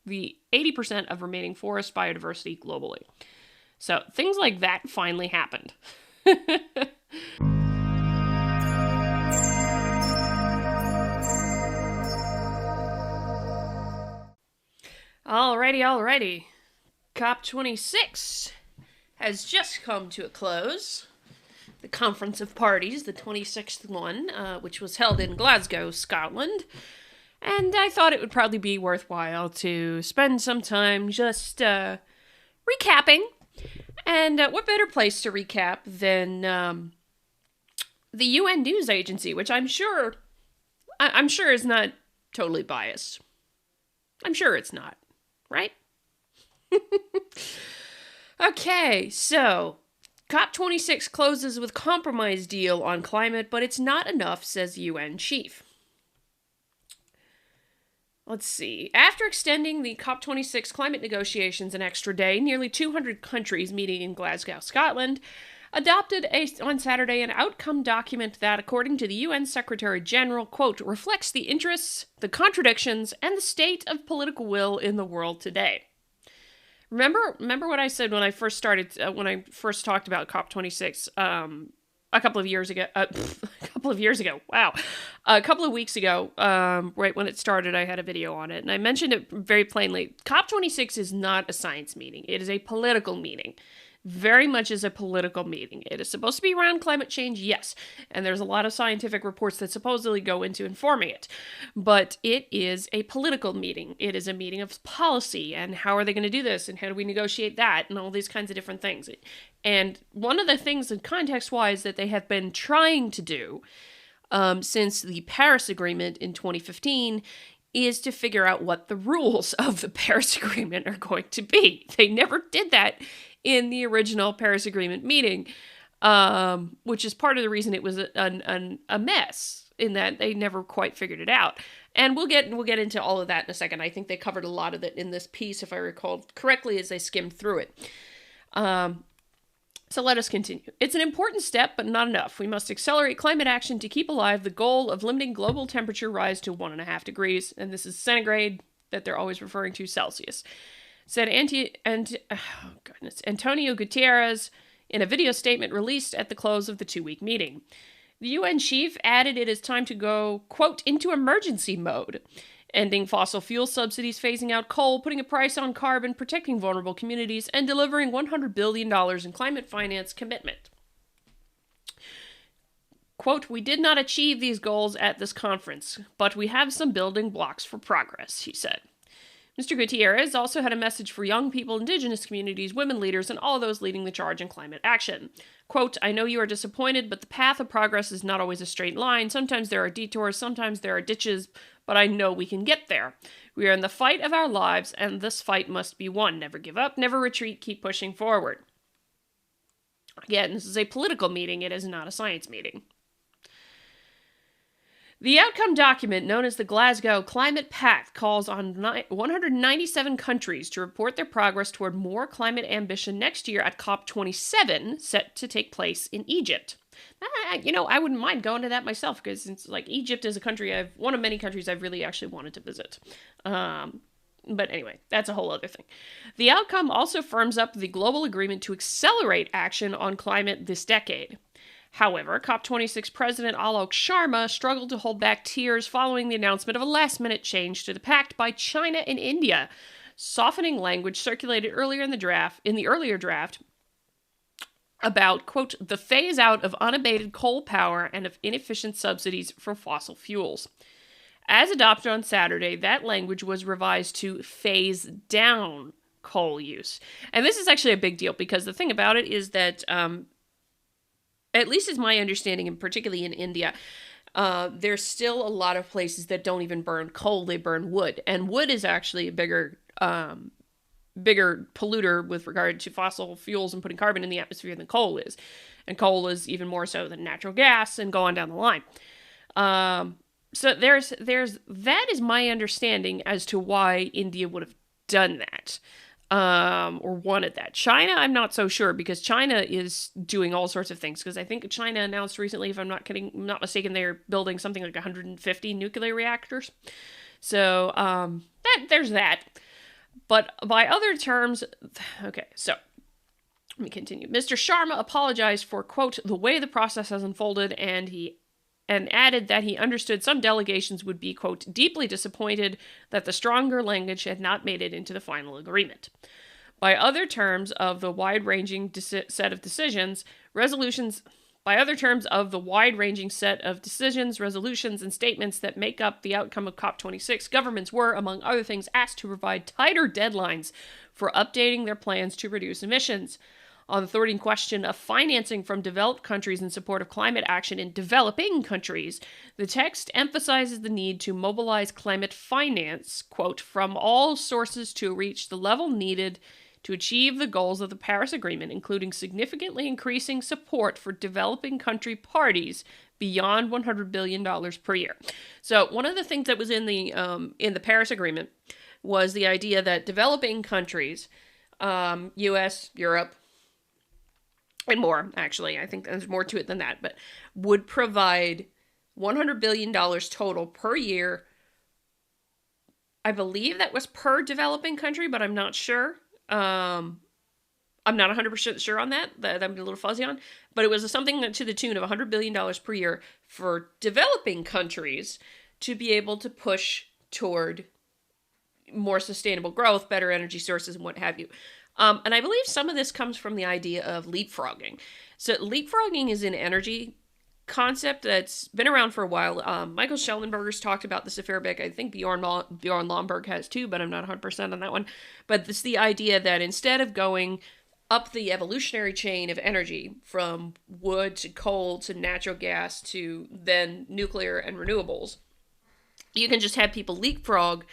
the 80% of remaining forest biodiversity globally. So things like that finally happened. Alrighty. COP26 has just come to a close. The Conference of Parties, the 26th one, which was held in Glasgow, Scotland. And I thought it would probably be worthwhile to spend some time just recapping. And what better place to recap than the UN News Agency, which I'm sure is not totally biased. I'm sure it's not, right? Okay, so COP26 closes with compromise deal on climate, but it's not enough, says UN chief. Let's see. After extending the COP26 climate negotiations an extra day, nearly 200 countries meeting in Glasgow, Scotland, adopted on Saturday an outcome document that, according to the UN Secretary General, quote, reflects the interests, the contradictions, and the state of political will in the world today. Remember what I said when I first started, when I first talked about COP26 a couple of years ago? Wow. A couple of weeks ago, right when it started, I had a video on it, and I mentioned it very plainly. COP26 is not a science meeting. It is a political meeting. Very much is a political meeting. It is supposed to be around climate change, yes, and there's a lot of scientific reports that supposedly go into informing it, but it is a political meeting. It is a meeting of policy, and how are they going to do this, and how do we negotiate that, and all these kinds of different things. And one of the things, context-wise, that they have been trying to do since the Paris Agreement in 2015 is to figure out what the rules of the Paris Agreement are going to be. They never did that in the original Paris Agreement meeting, which is part of the reason it was a mess, in that they never quite figured it out. And we'll get into all of that in a second. I think they covered a lot of it in this piece, if I recall correctly, as they skimmed through it. So let us continue. It's an important step, but not enough. We must accelerate climate action to keep alive the goal of limiting global temperature rise to 1.5 degrees, and this is centigrade that they're always referring to, Celsius, said Antonio Guterres in a video statement released at the close of the 2-week meeting. The UN chief added it is time to go, quote, into emergency mode, ending fossil fuel subsidies, phasing out coal, putting a price on carbon, protecting vulnerable communities, and delivering $100 billion in climate finance commitment. Quote, we did not achieve these goals at this conference, but we have some building blocks for progress, he said. Mr. Gutierrez also had a message for young people, indigenous communities, women leaders, and all those leading the charge in climate action. Quote, I know you are disappointed, but the path of progress is not always a straight line. Sometimes there are detours, sometimes there are ditches, but I know we can get there. We are in the fight of our lives, and this fight must be won. Never give up, never retreat, keep pushing forward. Again, this is a political meeting. It is not a science meeting. The outcome document, known as the Glasgow Climate Pact, calls on 197 countries to report their progress toward more climate ambition next year at COP27, set to take place in Egypt. I wouldn't mind going to that myself, because it's like Egypt is a country one of many countries I've really actually wanted to visit. But anyway, that's a whole other thing. The outcome also firms up the global agreement to accelerate action on climate this decade. However, COP26 President Alok Sharma struggled to hold back tears following the announcement of a last-minute change to the pact by China and India, softening language circulated earlier in the earlier draft about, quote, the phase-out of unabated coal power and of inefficient subsidies for fossil fuels. As adopted on Saturday, that language was revised to phase down coal use. And this is actually a big deal, because the thing about it is that at least is my understanding, and particularly in India, there's still a lot of places that don't even burn coal, they burn wood. And wood is actually a bigger polluter with regard to fossil fuels and putting carbon in the atmosphere than coal is. And coal is even more so than natural gas, and go on down the line. So there's that is my understanding as to why India would have done that. Or wanted that. China, I'm not so sure, because China is doing all sorts of things. Because I think China announced recently, if I'm not mistaken, they're building something like 150 nuclear reactors. So, there's that. But by other terms, okay, so let me continue. Mr. Sharma apologized for, quote, the way the process has unfolded, and added that he understood some delegations would be, quote, deeply disappointed that the stronger language had not made it into the final agreement. By other terms of the wide-ranging set of decisions, resolutions, resolutions, and statements that make up the outcome of COP26, governments were, among other things, asked to provide tighter deadlines for updating their plans to reduce emissions. On the thwarting question of financing from developed countries in support of climate action in developing countries, the text emphasizes the need to mobilize climate finance, quote, from all sources to reach the level needed to achieve the goals of the Paris Agreement, including significantly increasing support for developing country parties beyond $100 billion per year. So one of the things that was in the Paris Agreement was the idea that developing countries, U.S., Europe, and more, actually, I think there's more to it than that, but would provide $100 billion total per year. I believe that was per developing country, but I'm not sure. I'm not 100% sure on that. I'm a little fuzzy on. But it was something to the tune of $100 billion per year for developing countries to be able to push toward more sustainable growth, better energy sources, and what have you. And I believe some of this comes from the idea of leapfrogging. So leapfrogging is an energy concept that's been around for a while. Michael Schellenberger's talked about this a fair bit. I think Bjorn Lomborg has too, but I'm not 100% on that one. But it's the idea that instead of going up the evolutionary chain of energy from wood to coal to natural gas to then nuclear and renewables, you can just have people leapfrog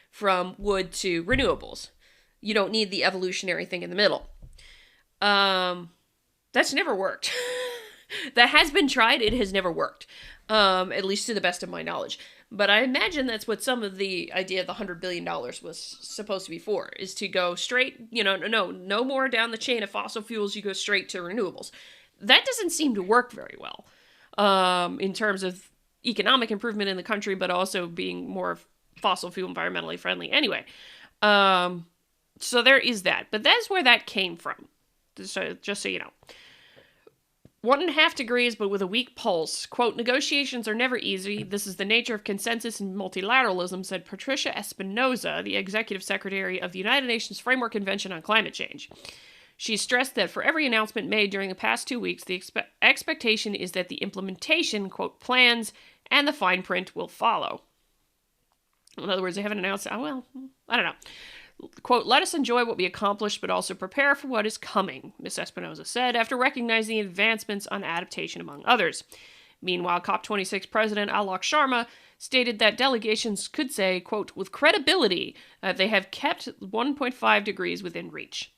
from wood to renewables. You don't need the evolutionary thing in the middle. That's never worked. That has been tried. It has never worked, at least to the best of my knowledge. But I imagine that's what some of the idea of the $100 billion was supposed to be for, is to go straight, no more down the chain of fossil fuels, you go straight to renewables. That doesn't seem to work very well in terms of economic improvement in the country, but also being more fossil fuel environmentally friendly anyway. So there is that. But that's where that came from. So, just so you know. 1.5 degrees, but with a weak pulse. Quote, negotiations are never easy. This is the nature of consensus and multilateralism, said Patricia Espinosa, the executive secretary of the United Nations Framework Convention on Climate Change. She stressed that for every announcement made during the past 2 weeks, the expectation is that the implementation, quote, plans and the fine print will follow. In other words, they haven't announced, I don't know. Quote, let us enjoy what we accomplished, but also prepare for what is coming, Ms. Espinosa said, after recognizing advancements on adaptation, among others. Meanwhile, COP26 President Alok Sharma stated that delegations could say, quote, with credibility, that they have kept 1.5 degrees within reach.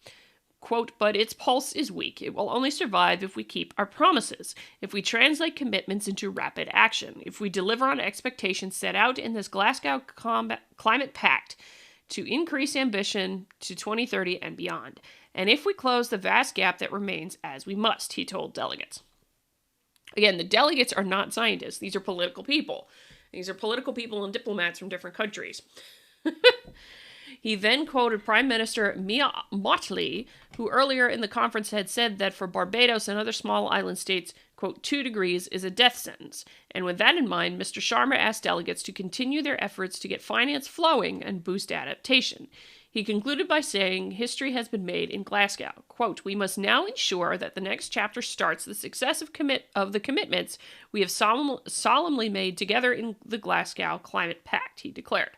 Quote, but its pulse is weak. It will only survive if we keep our promises, if we translate commitments into rapid action, if we deliver on expectations set out in this Glasgow Climate Pact, to increase ambition to 2030 and beyond, and if we close the vast gap that remains, as we must, he told delegates. Again, the delegates are not scientists. These are political people. These are political people and diplomats from different countries. He then quoted Prime Minister Mia Mottley, who earlier in the conference had said that for Barbados and other small island states, quote, 2 degrees is a death sentence. And with that in mind, Mr. Sharma asked delegates to continue their efforts to get finance flowing and boost adaptation. He concluded by saying history has been made in Glasgow. Quote, we must now ensure that the next chapter starts the success of the commitments we have solemnly made together in the Glasgow Climate Pact, he declared.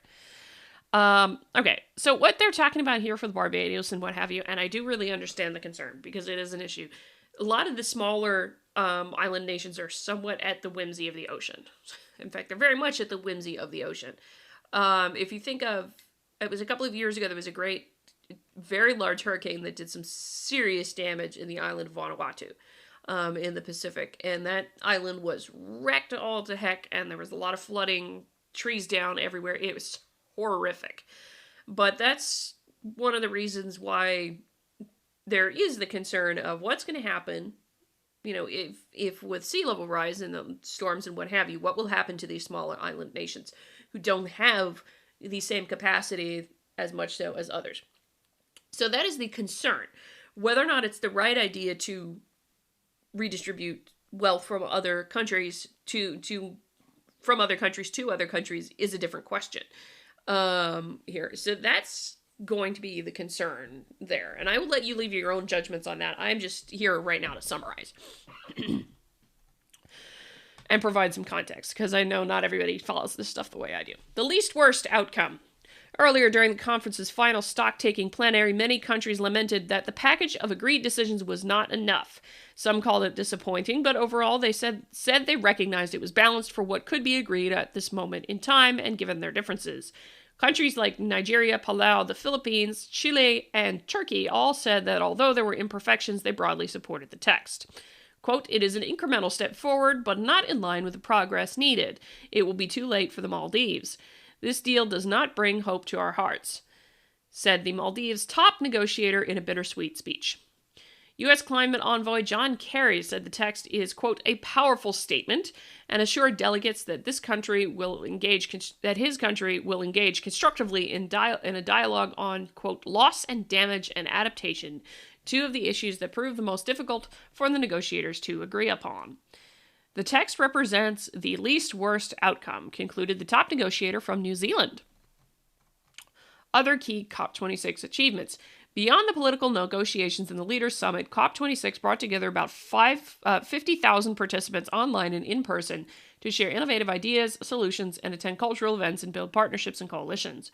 Okay, so what they're talking about here for the Barbados and what have you, and I do really understand the concern because it is an issue. A lot of the smaller island nations are somewhat at the whimsy of the ocean. In fact, they're very much at the whimsy of the ocean. If you think of, it was a couple of years ago, there was a great, very large hurricane that did some serious damage in the island of Vanuatu in the Pacific. And that island was wrecked all to heck, and there was a lot of flooding, trees down everywhere. It was horrific. But that's one of the reasons why there is the concern of what's going to happen, if with sea level rise and the storms and what have you, what will happen to these smaller island nations who don't have the same capacity as much so as others. So that is the concern. Whether or not it's the right idea to redistribute wealth from other countries from other countries to other countries is a different question. Here. So that's going to be the concern there. And I will let you leave your own judgments on that. I'm just here right now to summarize and provide some context, because I know not everybody follows this stuff the way I do. The least worst outcome. Earlier during the conference's final stock-taking plenary, many countries lamented that the package of agreed decisions was not enough. Some called it disappointing, but overall they said they recognized it was balanced for what could be agreed at this moment in time and given their differences. Countries like Nigeria, Palau, the Philippines, Chile, and Turkey all said that although there were imperfections, they broadly supported the text. Quote, "It is an incremental step forward, but not in line with the progress needed. It will be too late for the Maldives. This deal does not bring hope to our hearts," said the Maldives' top negotiator in a bittersweet speech. U.S. climate envoy John Kerry said the text is, quote, "a powerful statement," and assured delegates that his country will engage constructively in a dialogue on, quote, "loss and damage and adaptation," two of the issues that proved the most difficult for the negotiators to agree upon. The text represents the least worst outcome, concluded the top negotiator from New Zealand. Other key COP26 achievements. Beyond the political negotiations and the Leaders' Summit, COP26 brought together about 50,000 participants online and in person to share innovative ideas, solutions, and attend cultural events and build partnerships and coalitions.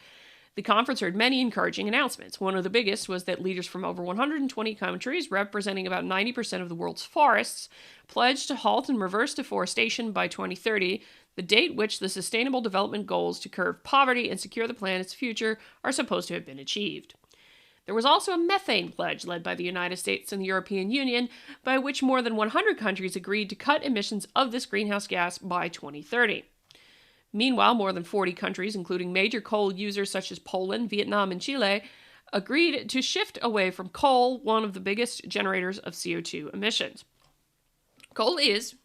The conference heard many encouraging announcements. One of the biggest was that leaders from over 120 countries, representing about 90% of the world's forests, pledged to halt and reverse deforestation by 2030, the date which the Sustainable Development Goals to curb poverty and secure the planet's future are supposed to have been achieved. There was also a methane pledge led by the United States and the European Union, by which more than 100 countries agreed to cut emissions of this greenhouse gas by 2030. Meanwhile, more than 40 countries, including major coal users such as Poland, Vietnam, and Chile, agreed to shift away from coal, one of the biggest generators of CO2 emissions. Coal is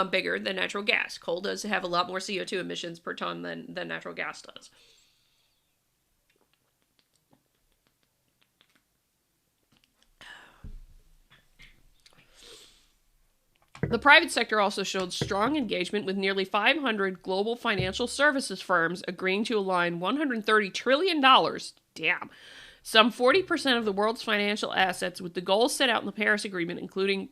bigger than natural gas. Coal does have a lot more CO2 emissions per ton than natural gas does. The private sector also showed strong engagement, with nearly 500 global financial services firms agreeing to align $130 trillion, damn, some 40% of the world's financial assets, with the goals set out in the Paris Agreement, including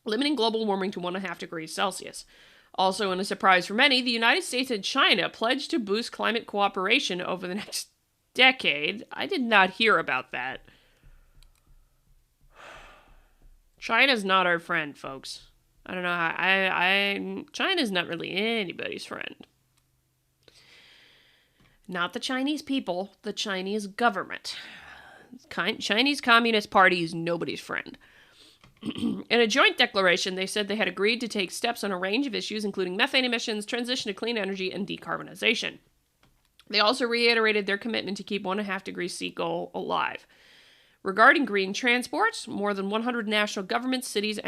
limiting global warming to 1.5 degrees Celsius. Also, in a surprise for many, the United States and China pledged to boost climate cooperation over the next decade. I did not hear about that. China's not our friend, folks. I don't know. China's not really anybody's friend. Not the Chinese people, the Chinese government. Chinese Communist Party is nobody's friend. In a joint declaration, they said they had agreed to take steps on a range of issues, including methane emissions, transition to clean energy, and decarbonization. They also reiterated their commitment to keep 1.5 degrees C goal alive. Regarding green transport, more than 100 national governments, cities,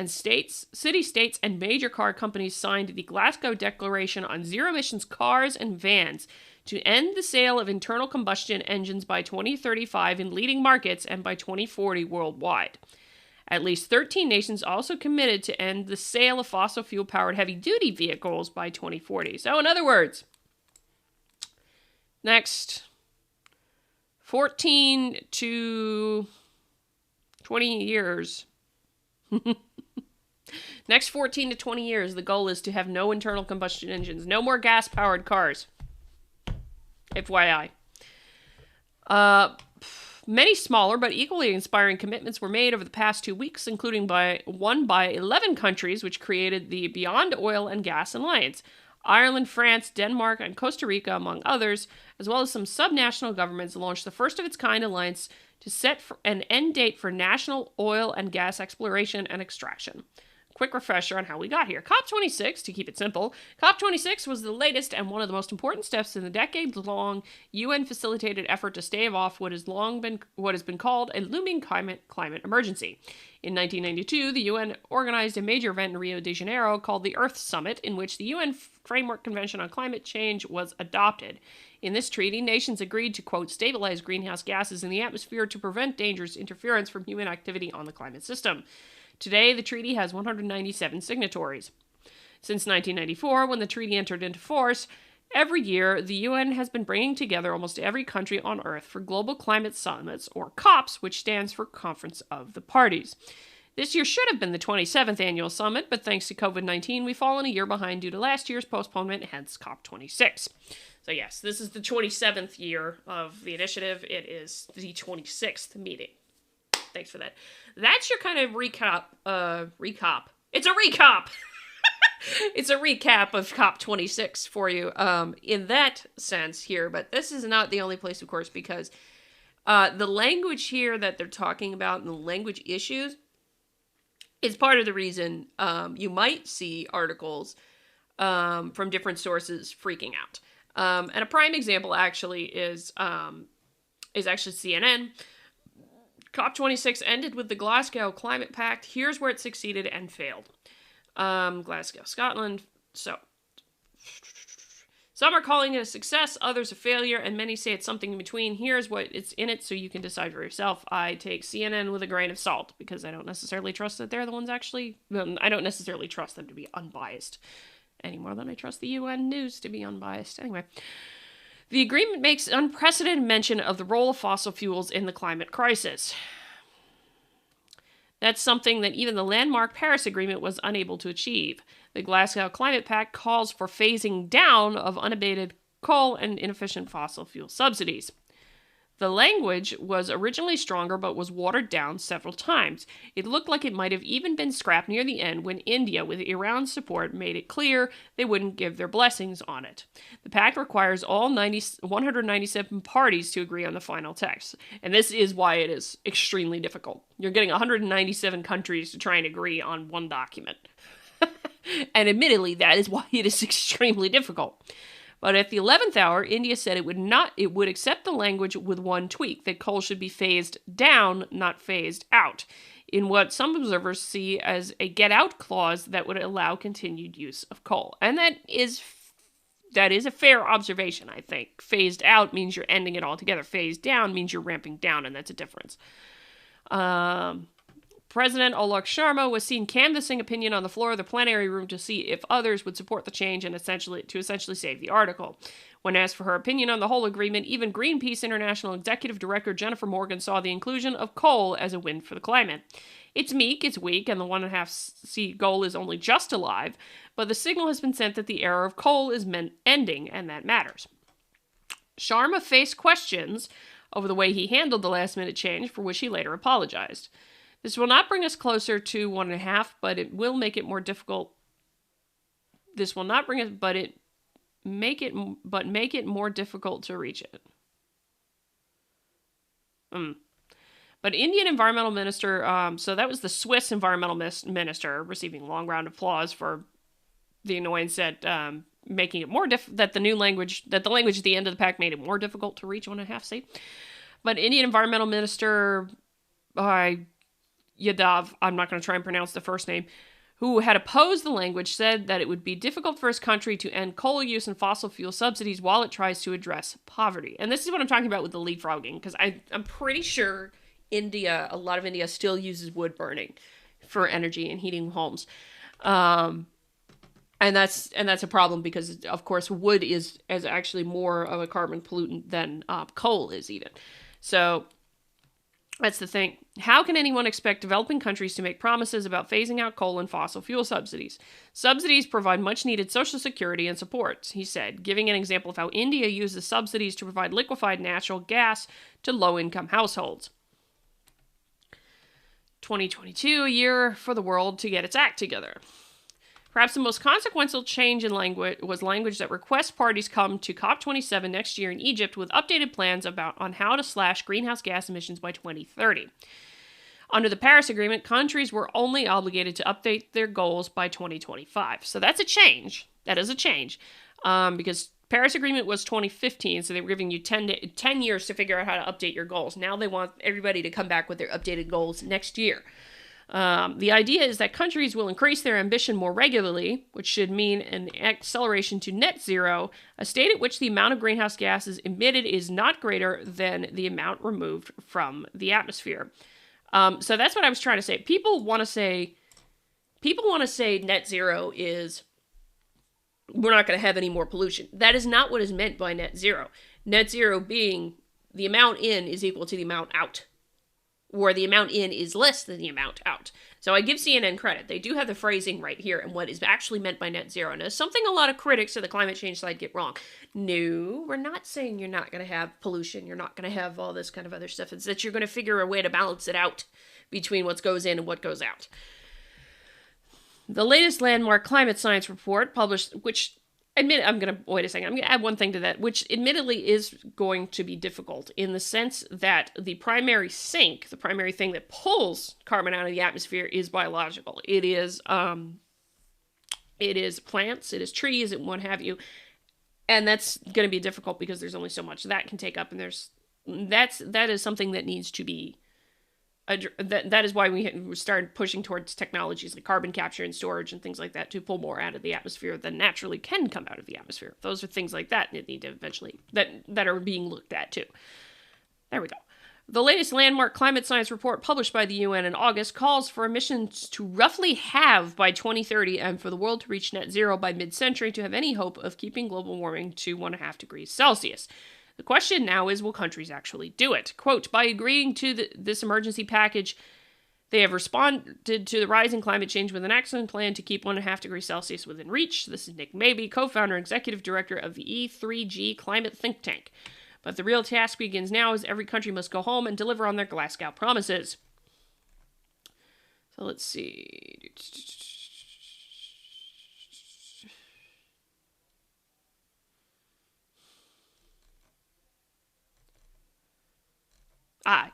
city-states, and major car companies signed the Glasgow Declaration on zero-emissions cars and vans to end the sale of internal combustion engines by 2035 in leading markets and by 2040 worldwide. At least 13 nations also committed to end the sale of fossil fuel-powered heavy-duty vehicles by 2040. So, in other words, next 14 to 20 years. Next 14 to 20 years, the goal is to have no internal combustion engines. No more gas-powered cars. FYI. Many smaller but equally inspiring commitments were made over the past 2 weeks, including by 11 countries, which created the Beyond Oil and Gas Alliance. Ireland, France, Denmark, and Costa Rica, among others, as well as some subnational governments, launched the first-of-its-kind alliance to set an end date for national oil and gas exploration and extraction. Quick refresher on how we got here. COP26, to keep it simple, COP26 was the latest and one of the most important steps in the decades-long UN-facilitated effort to stave off what has been called a looming climate emergency. In 1992, the UN organized a major event in Rio de Janeiro called the Earth Summit, in which the UN Framework Convention on Climate Change was adopted. In this treaty, nations agreed to, quote, stabilize greenhouse gases in the atmosphere to prevent dangerous interference from human activity on the climate system. Today, the treaty has 197 signatories. Since 1994, when the treaty entered into force, every year, the UN has been bringing together almost every country on Earth for global climate summits, or COPs, which stands for Conference of the Parties. This year should have been the 27th annual summit, but thanks to COVID-19, we've fallen a year behind due to last year's postponement, hence COP26. So yes, this is the 27th year of the initiative. It is the 26th meeting. Thanks for that. That's your kind of recap. It's a recap! It's a recap of COP26 for you in that sense here, but this is not the only place, of course, because the language here that they're talking about and the language issues is part of the reason you might see articles from different sources freaking out. And a prime example actually is actually CNN. COP26 ended with the Glasgow Climate Pact. Here's where it succeeded and failed. Glasgow, Scotland. So, some are calling it a success, others a failure, and many say it's something in between. Here's what it's in it so you can decide for yourself. I take CNN with a grain of salt because I don't necessarily trust that they're the ones actually... I don't necessarily trust them to be unbiased any more than I trust the UN news to be unbiased. Anyway, the agreement makes unprecedented mention of the role of fossil fuels in the climate crisis. That's something that even the landmark Paris Agreement was unable to achieve. The Glasgow Climate Pact calls for phasing down of unabated coal and inefficient fossil fuel subsidies. The language was originally stronger but was watered down several times. It looked like it might have even been scrapped near the end when India, with Iran's support, made it clear they wouldn't give their blessings on it. The pact requires all 197 parties to agree on the final text, and this is why it is extremely difficult. You're getting 197 countries to try and agree on one document. And admittedly, that is why it is extremely difficult. But at the 11th hour, India said it would accept the language with one tweak, that coal should be phased down, not phased out, in what some observers see as a get-out clause that would allow continued use of coal. And that is a fair observation, I think. Phased out means you're ending it altogether. Phased down means you're ramping down, and that's a difference. President Alok Sharma was seen canvassing opinion on the floor of the plenary room to see if others would support the change and essentially save the article. When asked for her opinion on the whole agreement, even Greenpeace International Executive Director Jennifer Morgan saw the inclusion of coal as a win for the climate. It's meek, it's weak, and the 1.5C goal is only just alive, but the signal has been sent that the era of coal is ending, and that matters. Sharma faced questions over the way he handled the last-minute change, for which he later apologized. This will not bring us closer to 1.5, but it will make it more difficult. This will not bring us, make it more difficult to reach it. But Indian environmental minister, so that was the Swiss environmental minister receiving long round of applause for the annoyance at making it more that the language at the end of the pact made it more difficult to reach 1.5C. But Indian environmental minister, Yadav, I'm not going to try and pronounce the first name, who had opposed the language, said that it would be difficult for his country to end coal use and fossil fuel subsidies while it tries to address poverty. And this is what I'm talking about with the leapfrogging, because I'm pretty sure a lot of India still uses wood burning for energy and heating homes. And that's a problem because, of course, wood is actually more of a carbon pollutant than coal is even. So that's the thing. How can anyone expect developing countries to make promises about phasing out coal and fossil fuel subsidies? Subsidies provide much-needed social security and support, he said, giving an example of how India uses subsidies to provide liquefied natural gas to low-income households. 2022, a year for the world to get its act together. Perhaps the most consequential change in language was language that requests parties come to COP27 next year in Egypt with updated plans on how to slash greenhouse gas emissions by 2030. Under the Paris Agreement, countries were only obligated to update their goals by 2025. So that's a change. That is a change. Because Paris Agreement was 2015, so they were giving you 10 years to figure out how to update your goals. Now they want everybody to come back with their updated goals next year. The idea is that countries will increase their ambition more regularly, which should mean an acceleration to net zero, a state at which the amount of greenhouse gases emitted is not greater than the amount removed from the atmosphere. So that's what I was trying to say. People want to say net zero is we're not going to have any more pollution. That is not what is meant by net zero. Net zero being the amount in is equal to the amount out, or the amount in is less than the amount out. So I give CNN credit. They do have the phrasing right here and what is actually meant by net zero. And it's something a lot of critics of the climate change side get wrong. No, we're not saying you're not going to have pollution. You're not going to have all this kind of other stuff. It's that you're going to figure a way to balance it out between what goes in and what goes out. The latest landmark climate science report published, which I'm going to add one thing to that, which admittedly is going to be difficult in the sense that the primary sink, the primary thing that pulls carbon out of the atmosphere is biological. It is plants, it is trees, and what have you. And that's going to be difficult because there's only so much that can take up, and that is something that needs to be that is why we started pushing towards technologies like carbon capture and storage and things like that to pull more out of the atmosphere than naturally can come out of the atmosphere. Those are things like that that need to eventually, that are being looked at too. There we go. The latest landmark climate science report published by the UN in August calls for emissions to roughly halve by 2030 and for the world to reach net zero by mid-century to have any hope of keeping global warming to 1.5 degrees Celsius. The question now is, will countries actually do it? Quote, by agreeing to this emergency package, they have responded to the rising climate change with an excellent plan to keep 1.5 degrees Celsius within reach. This is Nick Mabey, co-founder and executive director of the E3G climate think tank. But the real task begins now as every country must go home and deliver on their Glasgow promises. So let's see.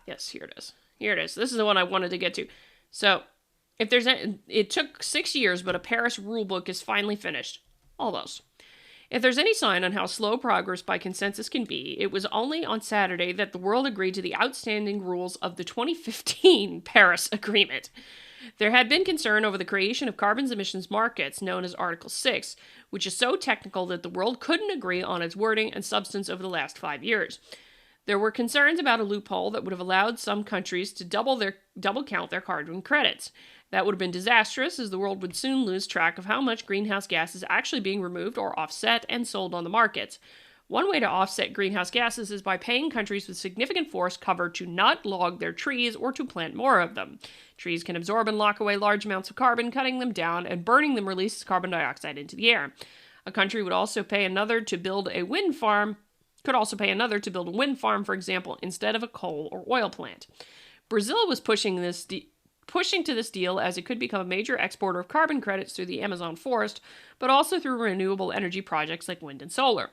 Yes, here it is. Here it is. This is the one I wanted to get to. So, it took 6 years, but a Paris rulebook is finally finished. Almost. If there's any sign on how slow progress by consensus can be, it was only on Saturday that the world agreed to the outstanding rules of the 2015 Paris Agreement. There had been concern over the creation of carbon emissions markets, known as Article 6, which is so technical that the world couldn't agree on its wording and substance over the last 5 years. There were concerns about a loophole that would have allowed some countries to double count their carbon credits. That would have been disastrous, as the world would soon lose track of how much greenhouse gas is actually being removed or offset and sold on the markets. One way to offset greenhouse gases is by paying countries with significant forest cover to not log their trees or to plant more of them. Trees can absorb and lock away large amounts of carbon, cutting them down and burning them releases carbon dioxide into the air. A country would also pay another to build a wind farm, for example, instead of a coal or oil plant. Brazil was pushing to this deal as it could become a major exporter of carbon credits through the Amazon forest, but also through renewable energy projects like wind and solar.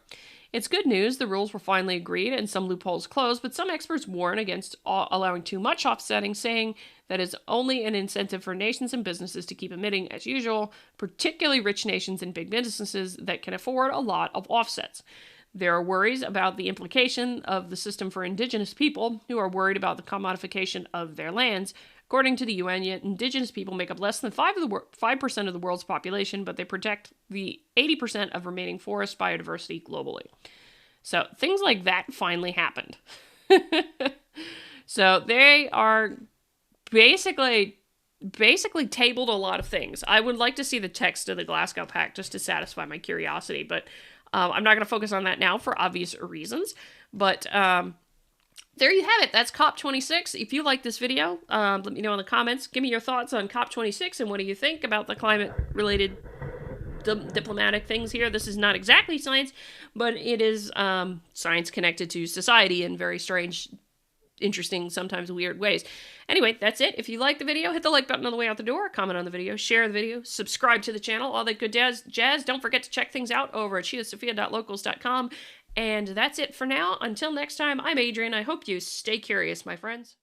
It's good news the rules were finally agreed and some loopholes closed, but some experts warn against allowing too much offsetting, saying that it's only an incentive for nations and businesses to keep emitting as usual, particularly rich nations and big businesses that can afford a lot of offsets. There are worries about the implication of the system for indigenous people, who are worried about the commodification of their lands. According to the UN, indigenous people make up less than 5% of the world's population, but they protect the 80% of remaining forest biodiversity globally. So things like that finally happened. So they are basically tabled a lot of things. I would like to see the text of the Glasgow Pact just to satisfy my curiosity, but I'm not going to focus on that now for obvious reasons. But there you have it. That's COP26. If you like this video, let me know in the comments. Give me your thoughts on COP26 and what do you think about the climate-related diplomatic things here. This is not exactly science, but it is science connected to society in very strange, interesting, sometimes weird ways. Anyway, that's it. If you like the video, hit the like button on the way out the door, comment on the video, share the video, subscribe to the channel, all that good jazz. Don't forget to check things out over at shiasophia.locals.com. And that's it for now. Until next time, I'm Adrian. I hope you stay curious, my friends.